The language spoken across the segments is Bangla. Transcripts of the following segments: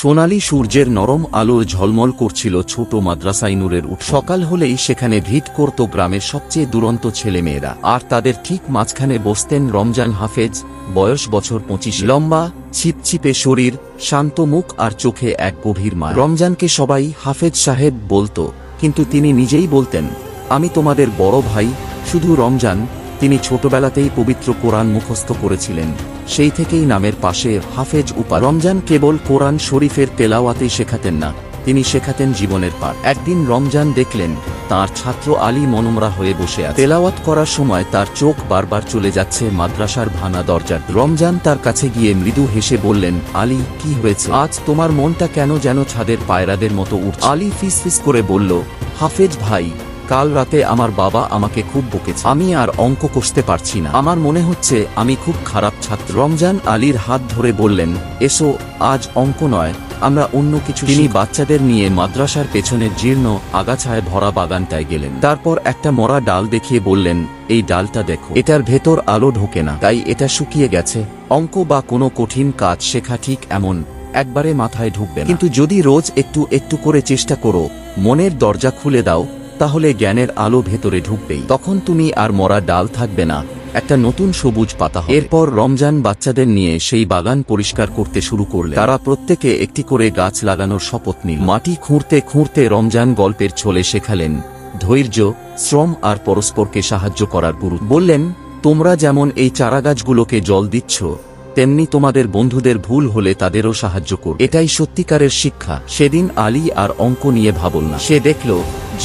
সোনালি সূর্যের নরম আলোর ঝলমল করছিল ছোট মাদ্রাসায় নূরের উঠ। সকাল হলেই সেখানে ভিড় করত গ্রামের সবচেয়ে দুরন্ত ছেলেমেয়েরা, আর তাদের ঠিক মাঝখানে বসতেন রমজান হাফেজ, বয়স বছর 25, লম্বা ছিপছিপে শরীর, শান্ত মুখ আর চোখে এক গভীর মায়া। রমজানকে সবাই হাফেজ সাহেব বলতো, কিন্তু তিনি নিজেই বলতেন, আমি তোমাদের বড় ভাই। শুধু রমজান, তিনি ছোটবেলাতেই পবিত্র কোরআন মুখস্থ করেছিলেন, সেই থেকেই নামের পাশে হাফেজ উপাধি। রমজান কেবল কোরআন শরীফের তেলাওয়াতেই শেখাতেন না, তিনি শেখাতেন জীবনের পাঠ। একদিন রমজান দেখলেন তার ছাত্র আলী মনমরা হয়ে বসে আছে। তেলাওয়াত করার সময় তার চোখ বারবার চলে যাচ্ছে মাদ্রাসার ভাঙা দরজার। রমজান তার কাছে গিয়ে মৃদু হেসে বললেন, আলী, কি হয়েছে? আজ তোমার মনটা কেন যেন ছাদের পায়রাদের মতো উঠছে? আলী ফিসফিস করে বলল, হাফেজ ভাই, কাল রাতে আমার বাবা আমাকে খুব বকেছে, আমি আর অঙ্ক কষতে পারছি না। আমার মনে হচ্ছে আমি খুব খারাপ ছাত্র। রমজান আলীর হাত ধরে বললেন, এসো, আজ অঙ্ক নয়, আমরা অন্য কিছু। তিনি বাচ্চাদের নিয়ে মাদ্রাসার পেছনের জীর্ণ আগাছায় ভরা বাগানটায় গেলেন। তারপর একটা মরা ডাল দেখিয়ে বললেন, এই ডালটা দেখো, এটার ভেতর আলো ঢোকে না, তাই এটা শুকিয়ে গেছে। অঙ্ক বা কোনো কঠিন কাজ শেখা ঠিক এমন, একবারে মাথায় ঢুকবে না, কিন্তু যদি রোজ একটু একটু করে চেষ্টা করো, মনের দরজা খুলে দাও, তাহলে জ্ঞানের আলো ভেতরে ঢুকবেই। তখন তুমি আর মরা ডাল থাকবে না, একটা নতুন সবুজ পাতা হবে। এরপর রমজান বাচ্চাদের নিয়ে সেই বাগান পরিষ্কার করতে শুরু করলেন। তারা প্রত্যেকে একটি করে গাছ লাগানোর শপথ নিল। মাটি খুঁড়তে খুঁড়তে রমজান গল্পের ছলে শেখালেন ধৈর্য, শ্রম আর পরস্পরকে সাহায্য করার গুরুত্ব। বললেন, তোমরা যেমন এই চারাগাছগুলোকে জল দিচ্ছ, তেমনি তোমাদের বন্ধুদের ভুল হলে তাদেরও সাহায্য করো। এটাই সত্যিকারের শিক্ষা। সেদিন আলী আর অঙ্ক নিয়ে ভাবল না। সে দেখল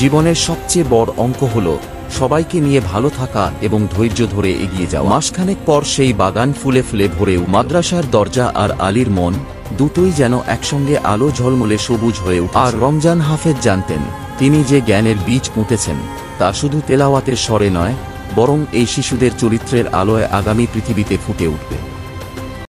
জীবনের সবচেয়ে বড় অঙ্ক হলো সবাইকে নিয়ে ভালো থাকা এবং ধৈর্য ধরে এগিয়ে যাওয়া। মাসখানেক পর সেই বাগান ফুলে ফুলে ভরেও মাদ্রাসার দরজা আর আলীর মন দুটোই যেন একসঙ্গে আলো ঝলমলে সবুজ হয়ে উঠে। আর রমজান হাফেজ জানতেন, তিনি যে জ্ঞানের বীজ পুঁতেছেন তা শুধু তেলাওয়াতের স্বরে নয়, বরং এই শিশুদের চরিত্রের আলোয় আগামী পৃথিবীতে ফুটে উঠবে।